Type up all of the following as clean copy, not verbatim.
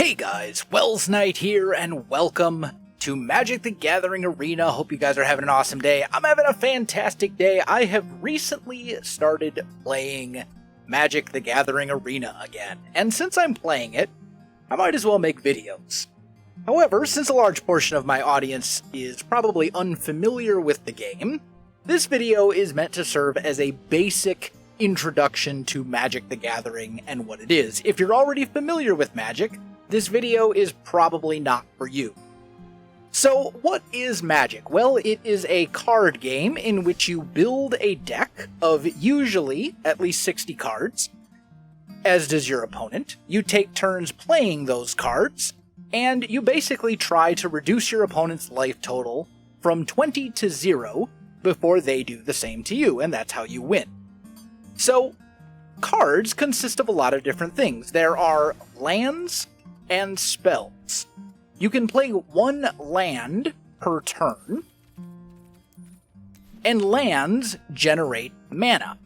Hey guys, Welsknight here, and welcome to Magic the Gathering Arena. Hope you guys are having an awesome day. I'm having a fantastic day. I have recently started playing Magic the Gathering Arena again, and since I'm playing it, I might as well make videos. However, since a large portion of my audience is probably unfamiliar with the game, this video is meant to serve as a basic introduction to Magic the Gathering and what it is. If you're already familiar with Magic, this video is probably not for you. So, what is Magic? Well, it is a card game in which you build a deck of usually at least 60 cards, as does your opponent. You take turns playing those cards, and you basically try to reduce your opponent's life total from 20 to 0 before they do the same to you, and that's how you win. So, cards consist of a lot of different things. There are lands and spells. You can play one land per turn, and lands generate mana.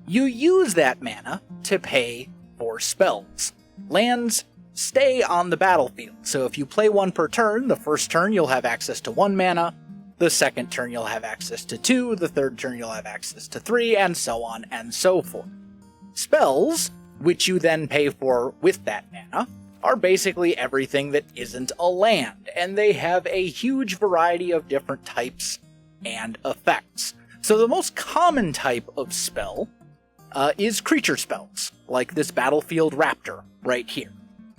You use that mana to pay for spells. Lands stay on the battlefield, so if you play one per turn, the first turn you'll have access to 1 mana, the second turn you'll have access to 2, the third turn you'll have access to 3, and so on and so forth. Spells, which you then pay for with that mana, are basically everything that isn't a land, and they have a huge variety of different types and effects. So the most common type of spell is creature spells, like this Battlefield Raptor right here.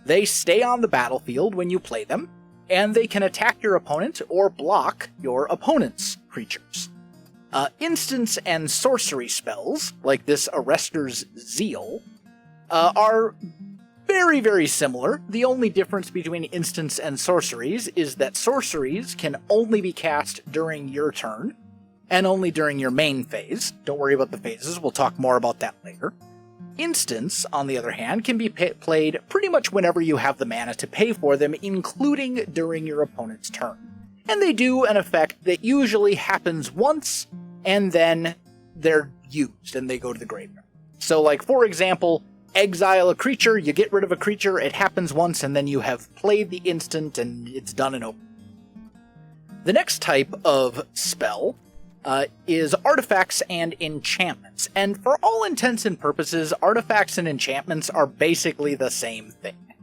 They stay on the battlefield when you play them, and they can attack your opponent or block your opponent's creatures. Instants and sorcery spells, like this Arrester's Zeal, are very, very similar. The only difference between instants and sorceries is that sorceries can only be cast during your turn, and only during your main phase. Don't worry about the phases, we'll talk more about that later. Instants, on the other hand, can be played pretty much whenever you have the mana to pay for them, including during your opponent's turn. And they do an effect that usually happens once, and then they're used, and they go to the graveyard. So, like, for example, exile a creature, you get rid of a creature, it happens once, and then you have played the instant, and it's done and over. The next type of spell is artifacts and enchantments, and for all intents and purposes, artifacts and enchantments are basically the same thing.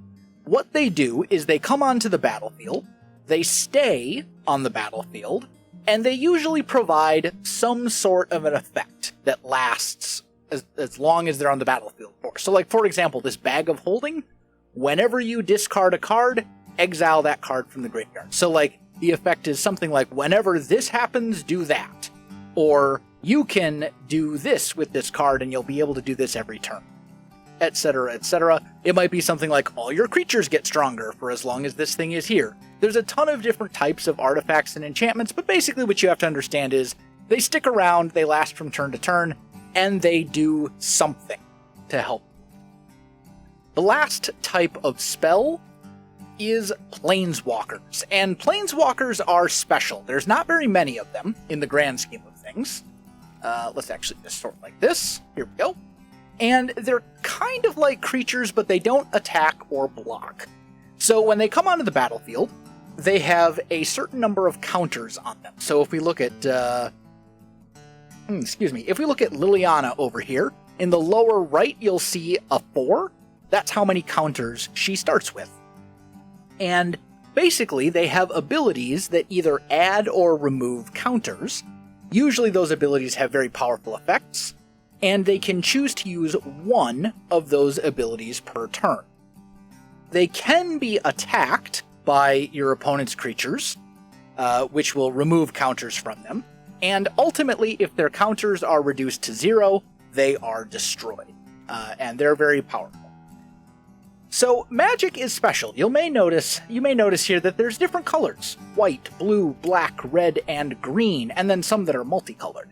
What they do is they come onto the battlefield, they stay on the battlefield, and they usually provide some sort of an effect that lasts as long as they're on the battlefield for. So, like, for example, this Bag of Holding, whenever you discard a card, exile that card from the graveyard. So, like, the effect is something like, whenever this happens, do that. Or, you can do this with this card, and you'll be able to do this every turn. Etc., etc. It might be something like, all your creatures get stronger for as long as this thing is here. There's a ton of different types of artifacts and enchantments, but basically what you have to understand is, they stick around, they last from turn to turn, and they do something to help. The last type of spell is Planeswalkers, and Planeswalkers are special. There's not very many of them in the grand scheme of things. Let's actually just sort like this. Here we go. And they're kind of like creatures, but they don't attack or block. So when they come onto the battlefield, they have a certain number of counters on them. So if we look at if we look at Liliana over here, in the lower right you'll see a 4. That's how many counters she starts with. And basically they have abilities that either add or remove counters. Usually those abilities have very powerful effects, and they can choose to use one of those abilities per turn. They can be attacked by your opponent's creatures, which will remove counters from them. And ultimately, if their counters are reduced to 0, they are destroyed. And they're very powerful. So, Magic is special. You may notice here that there's different colors. White, blue, black, red, and green, and then some that are multicolored.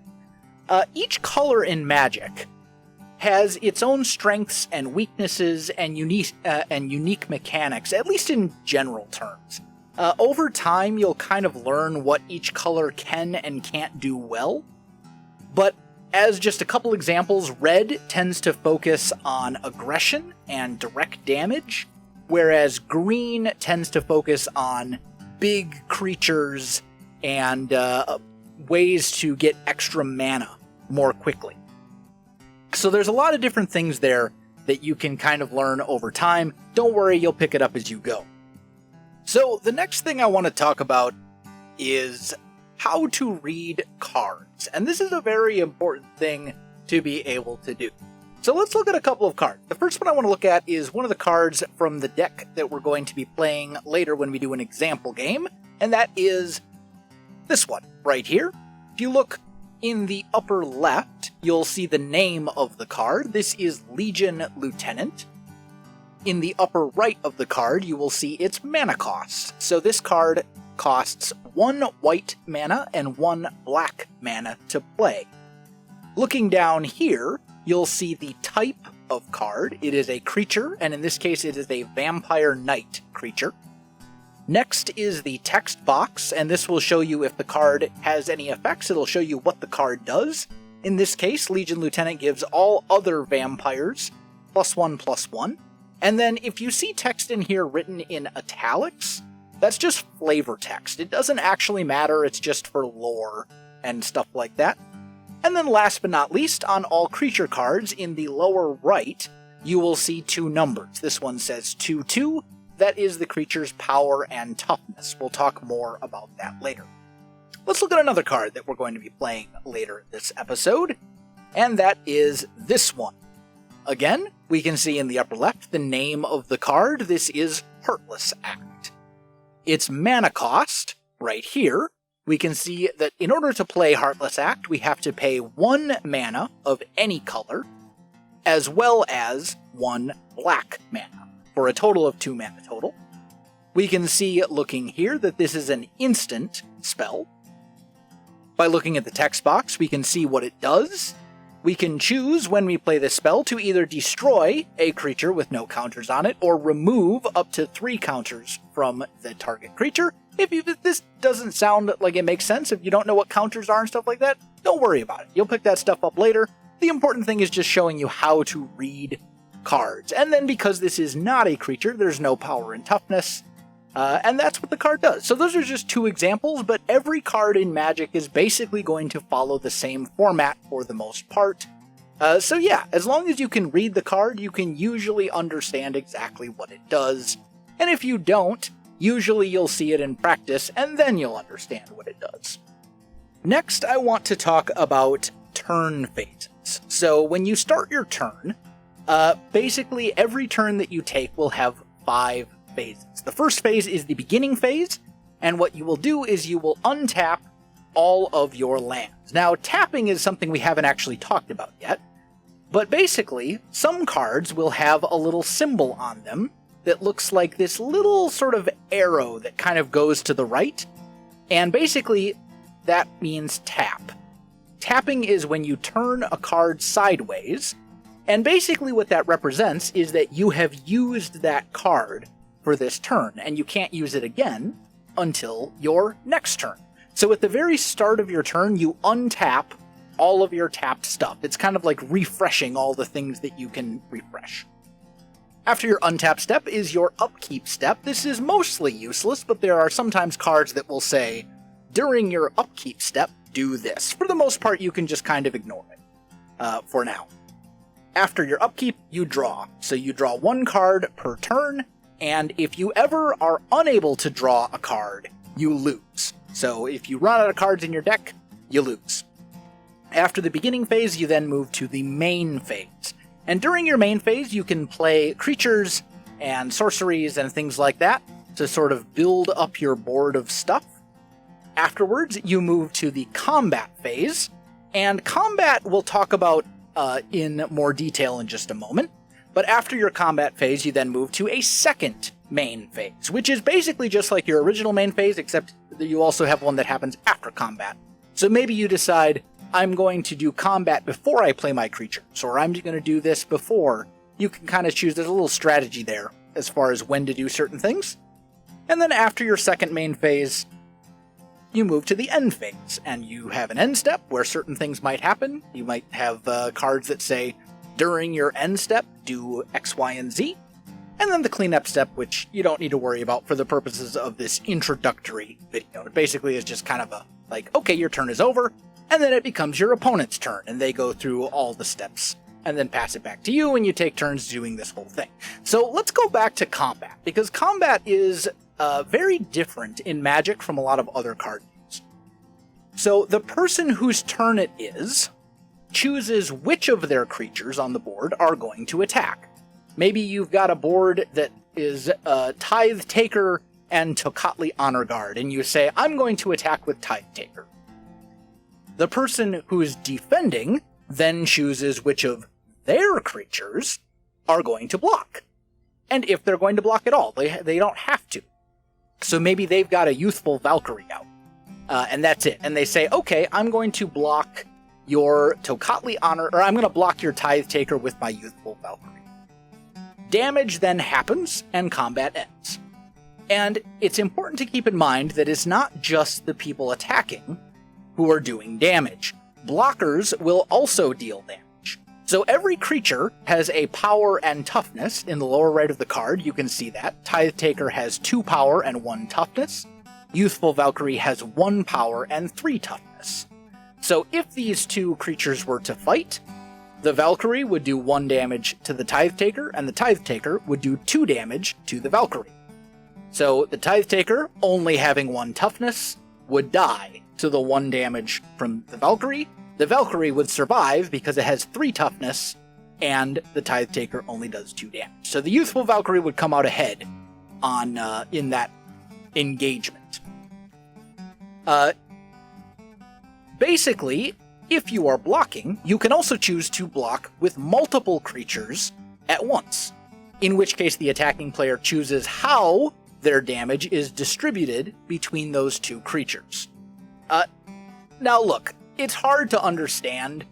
Each color in Magic has its own strengths and weaknesses and unique mechanics, at least in general terms. Over time, you'll kind of learn what each color can and can't do well, but As just a couple examples, red tends to focus on aggression and direct damage. whereas green tends to focus on big creatures and ways to get extra mana more quickly. So there's a lot of different things there that you can kind of learn over time. Don't worry, you'll pick it up as you go. So the next thing I want to talk about is how to read cards. And this is a very important thing to be able to do. So let's look at a couple of cards. The first one I want to look at is one of the cards from the deck that we're going to be playing later when we do an example game, and that is this one right here. If you look in the upper left, you'll see the name of the card. This is Legion Lieutenant. In the upper right of the card, you will see its mana cost. So this card costs 1 white mana and 1 black mana to play. Looking down here, you'll see the type of card. It is a creature, and in this case it is a Vampire Knight creature. Next is the text box, and this will show you if the card has any effects. It'll show you what the card does. In this case, Legion Lieutenant gives all other vampires +1/+1. And then if you see text in here written in italics, that's just flavor text. It doesn't actually matter, it's just for lore and stuff like that. And then last but not least, on all creature cards in the lower right, you will see 2 numbers. This one says 2/2. That is the creature's power and toughness. We'll talk more about that later. Let's look at another card that we're going to be playing later this episode, and that is this one. Again, we can see in the upper left the name of the card. This is Heartless Act. Its mana cost, right here, we can see that in order to play Heartless Act, we have to pay 1 mana of any color, as well as 1 black mana, for a total of 2 mana total. We can see, looking here, that this is an instant spell. By looking at the text box, we can see what it does. We can choose, when we play this spell, to either destroy a creature with no counters on it, or remove up to 3 counters from the target creature. If this doesn't sound like it makes sense, if you don't know what counters are and stuff like that, don't worry about it. You'll pick that stuff up later. The important thing is just showing you how to read cards. And then because this is not a creature, there's no power and toughness, and that's what the card does. So those are just 2 examples, but every card in Magic is basically going to follow the same format for the most part. So yeah, as long as you can read the card, you can usually understand exactly what it does. And if you don't, usually you'll see it in practice, and then you'll understand what it does. Next, I want to talk about turn phases. So when you start your turn, basically every turn that you take will have 5 phases. The first phase is the beginning phase, and what you will do is you will untap all of your lands. Now, tapping is something we haven't actually talked about yet, but basically, some cards will have a little symbol on them that looks like this little sort of arrow that kind of goes to the right, and basically that means tap. Tapping is when you turn a card sideways, and basically what that represents is that you have used that card for this turn, and you can't use it again until your next turn. So at the very start of your turn, you untap all of your tapped stuff. It's kind of like refreshing all the things that you can refresh. After your untap step is your upkeep step. This is mostly useless, but there are sometimes cards that will say, during your upkeep step, do this. For the most part, you can just kind of ignore it for now. After your upkeep, you draw. So you draw 1 card per turn, and if you ever are unable to draw a card, you lose. So if you run out of cards in your deck, you lose. After the beginning phase, you then move to the main phase. And during your main phase, you can play creatures and sorceries and things like that to sort of build up your board of stuff. Afterwards, you move to the combat phase, and combat we'll talk about in more detail in just a moment. But after your combat phase, you then move to a second main phase, which is basically just like your original main phase, except that you also have one that happens after combat. So maybe you decide, I'm going to do combat before I play my creatures, or I'm going to do this before. You can kind of choose, there's a little strategy there as far as when to do certain things. And then after your second main phase, you move to the end phase, and you have an end step where certain things might happen. You might have cards that say, during your end step, do X, Y, and Z. and then the cleanup step, which you don't need to worry about for the purposes of this introductory video. It basically is just kind of a, like, okay, your turn is over, and then it becomes your opponent's turn, and they go through all the steps, and then pass it back to you, and you take turns doing this whole thing. So let's go back to combat, because combat is very different in Magic from a lot of other card games. So the person whose turn it is chooses which of their creatures on the board are going to attack. Maybe you've got a board that is Tithe Taker and Tocatli Honor Guard, and you say, I'm going to attack with Tithe Taker. The person who's defending then chooses which of their creatures are going to block. And if they're going to block at all, they don't have to. So maybe they've got a Youthful Valkyrie out, and that's it. And they say, okay, I'm going to block your Tocatli Honor, or I'm going to block your Tithe Taker with my Youthful Valkyrie. Damage then happens, and combat ends. And it's important to keep in mind that it's not just the people attacking who are doing damage. Blockers will also deal damage. So every creature has a power and toughness. In the lower right of the card, you can see that. Tithe Taker has 2 power and 1 toughness. Youthful Valkyrie has 1 power and 3 toughness. So if these two creatures were to fight, the Valkyrie would do 1 damage to the Tithe Taker, and the Tithe Taker would do 2 damage to the Valkyrie. So the Tithe Taker, only having 1 toughness, would die to the 1 damage from the Valkyrie. The Valkyrie would survive because it has 3 toughness, and the Tithe Taker only does 2 damage. So the Youthful Valkyrie would come out ahead on in that engagement. Basically, if you are blocking, you can also choose to block with multiple creatures at once, in which case the attacking player chooses how their damage is distributed between those 2 creatures. Now look, it's hard to understand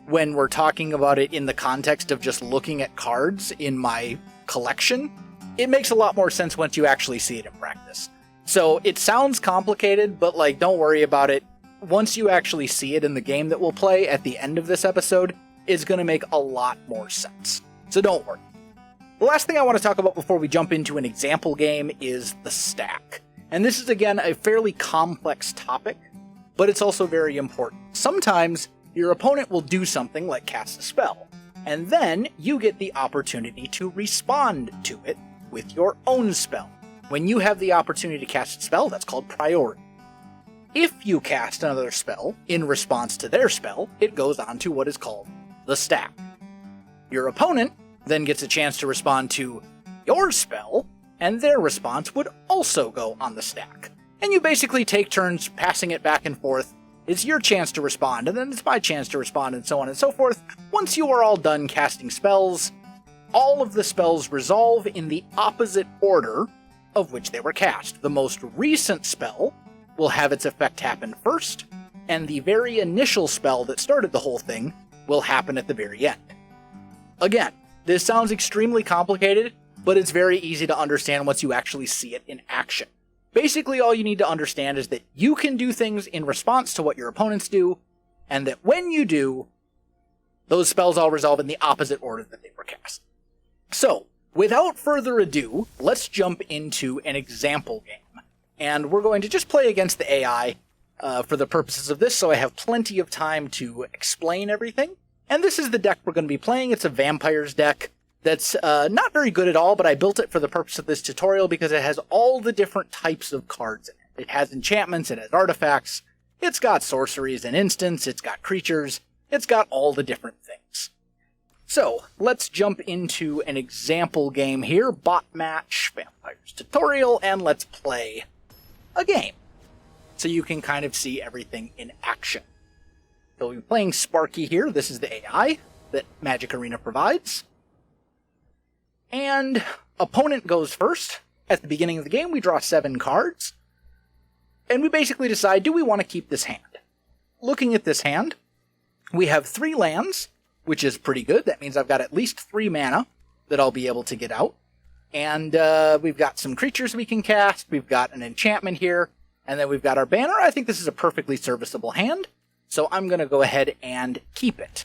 when we're talking about it in the context of just looking at cards in my collection. It makes a lot more sense once you actually see it in practice. So it sounds complicated, but like, don't worry about it. Once you actually see it in the game that we'll play at the end of this episode, it's going to make a lot more sense. So don't worry. The last thing I want to talk about before we jump into an example game is the stack. And this is, again, a fairly complex topic, but it's also very important. Sometimes your opponent will do something like cast a spell, and then you get the opportunity to respond to it with your own spell. When you have the opportunity to cast a spell, that's called priority. If you cast another spell in response to their spell, it goes on to what is called the stack. Your opponent then gets a chance to respond to your spell, and their response would also go on the stack. And you basically take turns passing it back and forth. It's your chance to respond, and then it's my chance to respond, and so on and so forth. Once you are all done casting spells, all of the spells resolve in the opposite order of which they were cast. The most recent spell will have its effect happen first, and the very initial spell that started the whole thing will happen at the very end. Again, this sounds extremely complicated, but it's very easy to understand once you actually see it in action. Basically, all you need to understand is that you can do things in response to what your opponents do, and that when you do, those spells all resolve in the opposite order that they were cast. So, without further ado, let's jump into an example game. And we're going to just play against the AI for the purposes of this, so I have plenty of time to explain everything. And this is the deck we're going to be playing. It's a Vampires deck that's not very good at all, but I built it for the purpose of this tutorial because it has all the different types of cards in it. It has enchantments, it has artifacts, it's got sorceries and instants, it's got creatures, it's got all the different things. So, let's jump into an example game here, Bot Match Vampires Tutorial, and let's play a game, so you can kind of see everything in action. So we'll be playing Sparky here. This is the AI that Magic Arena provides. And opponent goes first. At the beginning of the game, we draw 7 cards. And we basically decide, do we want to keep this hand? Looking at this hand, we have 3 lands, which is pretty good. That means I've got at least 3 mana that I'll be able to get out. And we've got some creatures we can cast. We've got an enchantment here. And then we've got our banner. I think this is a perfectly serviceable hand. So I'm going to go ahead and keep it.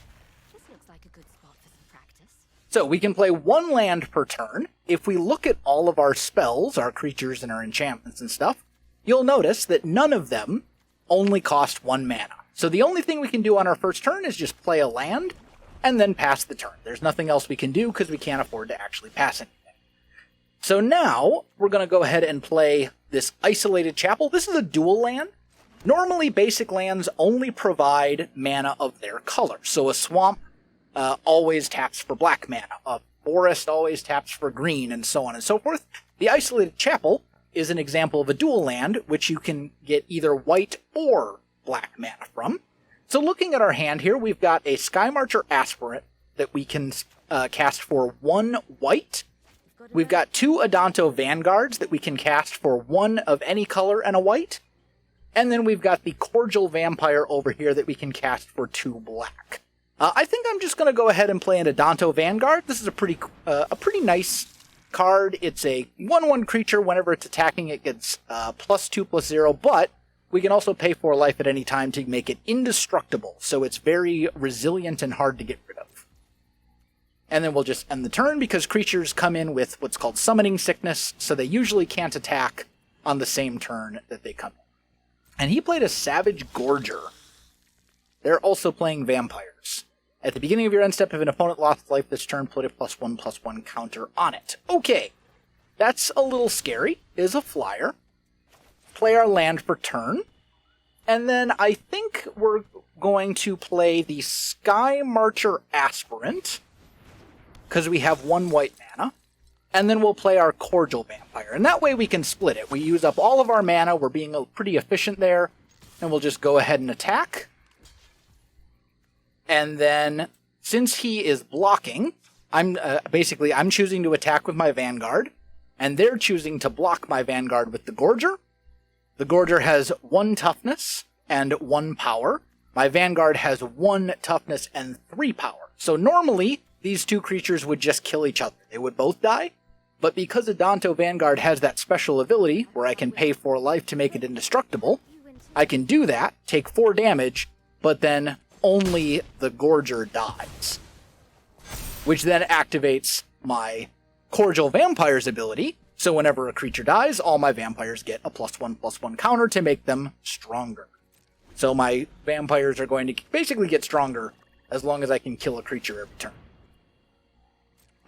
This looks like a good spot for some practice. So we can play 1 land per turn. If we look at all of our spells, our creatures and our enchantments and stuff, you'll notice that none of them only cost 1 mana. So the only thing we can do on our first turn is just play a land and then pass the turn. There's nothing else we can do because we can't afford to actually pass anything. So now we're going to go ahead and play this Isolated Chapel. This is a dual land. Normally, basic lands only provide mana of their color. So a swamp always taps for black mana. A forest always taps for green, and so on and so forth. The Isolated Chapel is an example of a dual land, which you can get either white or black mana from. So looking at our hand here, we've got a Skymarcher Aspirant that we can cast for 1 white. We've got 2 Adanto Vanguards that we can cast for 1 of any color and a white. And then we've got the Cordial Vampire over here that we can cast for 2 black. I think I'm just going to go ahead and play an Adanto Vanguard. This is a pretty nice card. It's a 1/1 creature. Whenever it's attacking, it gets +2/+0, but we can also pay 4 life at any time to make it indestructible, so it's very resilient and hard to get rid of. And then we'll just end the turn because creatures come in with what's called Summoning Sickness, so they usually can't attack on the same turn that they come in. And he played a Savage Gorger. They're also playing vampires. At the beginning of your end step, if an opponent lost life this turn, put a +1/+1 counter on it. Okay, that's a little scary. It is a flyer. Play our land per turn. And then I think we're going to play the Skymarcher Aspirant, because we have 1 white mana. And then we'll play our Cordial Vampire. And that way we can split it. We use up all of our mana. We're being pretty efficient there. And we'll just go ahead and attack. And then, since he is blocking, I'm choosing to attack with my Vanguard. And they're choosing to block my Vanguard with the Gorger. The Gorger has 1 toughness and 1 power. My Vanguard has 1 toughness and 3 power. So normally, these 2 creatures would just kill each other. They would both die. But because Adanto Vanguard has that special ability, where I can pay 4 life to make it indestructible, I can do that, take 4 damage, but then only the Gorger dies. Which then activates my Cordial Vampire's ability, so whenever a creature dies, all my vampires get a +1/+1 counter to make them stronger. So my vampires are going to basically get stronger as long as I can kill a creature every turn.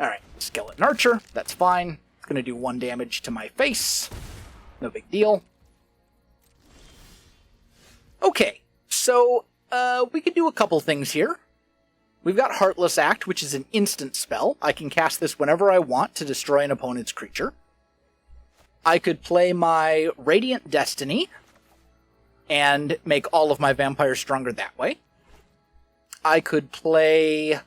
Alright, Skeleton Archer, that's fine. It's going to do 1 damage to my face. No big deal. Okay, so we could do a couple things here. We've got Heartless Act, which is an instant spell. I can cast this whenever I want to destroy an opponent's creature. I could play my Radiant Destiny and make all of my vampires stronger that way. I could play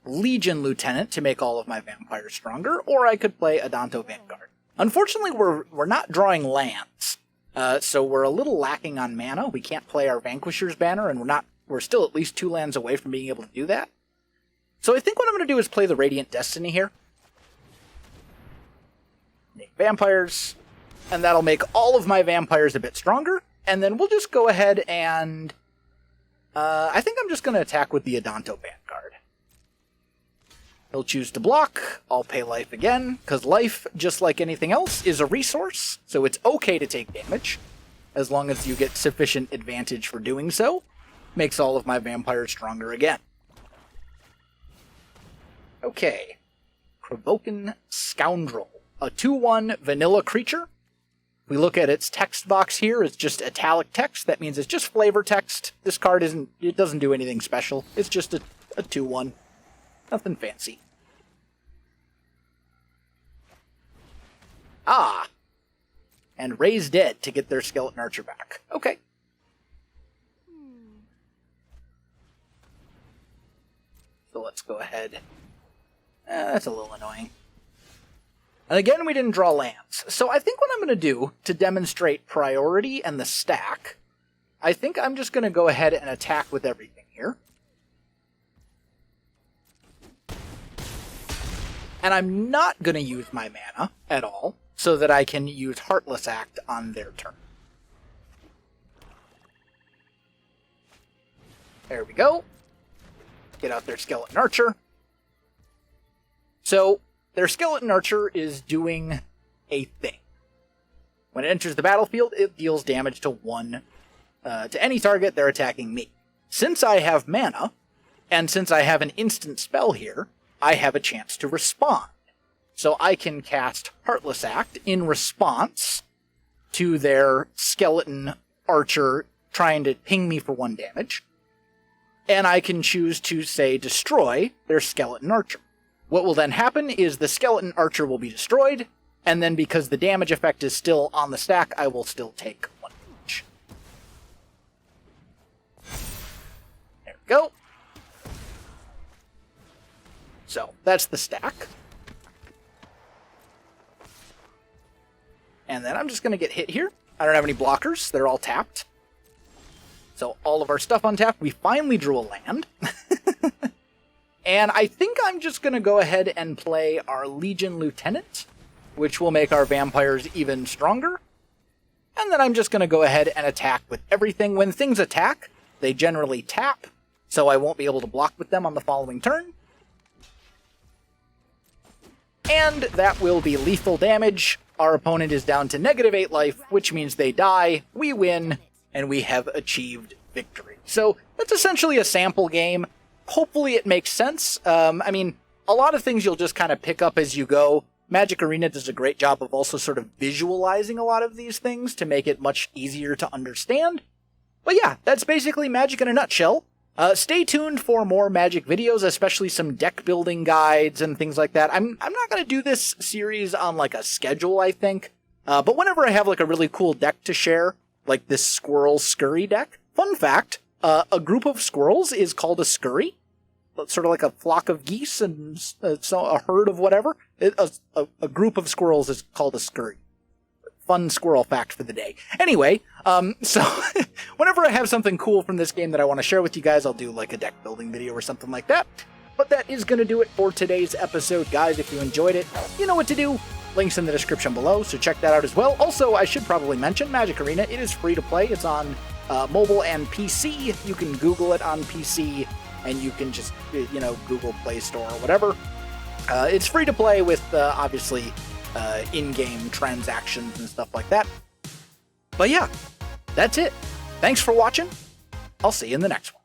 Legion Lieutenant to make all of my vampires stronger, or I could play Adanto Vanguard. Unfortunately, we're not drawing lands, so we're a little lacking on mana. We can't play our Vanquisher's Banner, and we're still at least 2 lands away from being able to do that. So I think what I'm going to do is play the Radiant Destiny here. Name vampires, and that'll make all of my vampires a bit stronger, and then we'll just go ahead and I think I'm just going to attack with the Adanto Vanguard. He'll choose to block. I'll pay life again, because life, just like anything else, is a resource, so it's okay to take damage, as long as you get sufficient advantage for doing so. Makes all of my vampires stronger again. Okay. Provoking Scoundrel. A 2/1 vanilla creature. We look at its text box here, it's just italic text. That means it's just flavor text. This card doesn't do anything special. It's just a 2/1. Nothing fancy. Ah! And Raise Dead to get their Skeleton Archer back. Okay. So let's go ahead. That's a little annoying. And again, we didn't draw lands. So I think what I'm going to do to demonstrate priority and the stack, I think I'm just going to go ahead and attack with everything here. And I'm not going to use my mana at all, so that I can use Heartless Act on their turn. There we go. Get out their Skeleton Archer. So their Skeleton Archer is doing a thing. When it enters the battlefield, it deals damage to any target they're attacking me. Since I have mana, and since I have an instant spell here, I have a chance to respond. So I can cast Heartless Act in response to their Skeleton Archer trying to ping me for 1 damage. And I can choose to, say, destroy their Skeleton Archer. What will then happen is the Skeleton Archer will be destroyed, and then because the damage effect is still on the stack, I will still take 1 damage. There we go. So, that's the stack. And then I'm just going to get hit here. I don't have any blockers. They're all tapped. So all of our stuff untapped. We finally drew a land. And I think I'm just going to go ahead and play our Legion Lieutenant, which will make our vampires even stronger. And then I'm just going to go ahead and attack with everything. When things attack, they generally tap, so I won't be able to block with them on the following turn. And that will be lethal damage. Our opponent is down to -8 life, which means they die, we win, and we have achieved victory. So that's essentially a sample game. Hopefully it makes sense. I mean, a lot of things you'll just kind of pick up as you go. Magic Arena does a great job of also sort of visualizing a lot of these things to make it much easier to understand. But yeah, that's basically Magic in a nutshell. Stay tuned for more Magic videos, especially some deck building guides and things like that. I'm not going to do this series on like a schedule, I think. But whenever I have like a really cool deck to share, like this Squirrel Scurry deck. Fun fact, a group of squirrels is called a scurry. It's sort of like a flock of geese and so a herd of whatever. A group of squirrels is called a scurry. Fun squirrel fact for the day. Anyway, so whenever I have something cool from this game that I want to share with you guys, I'll do like a deck building video or something like that. But that is going to do it for today's episode. Guys, if you enjoyed it, you know what to do. Links in the description below, so check that out as well. Also, I should probably mention Magic Arena. It is free to play. It's on mobile and PC. You can Google it on PC, and you can just, Google Play Store or whatever. It's free to play with, obviously, in-game transactions and stuff like that. But yeah, that's it. Thanks for watching. I'll see you in the next one.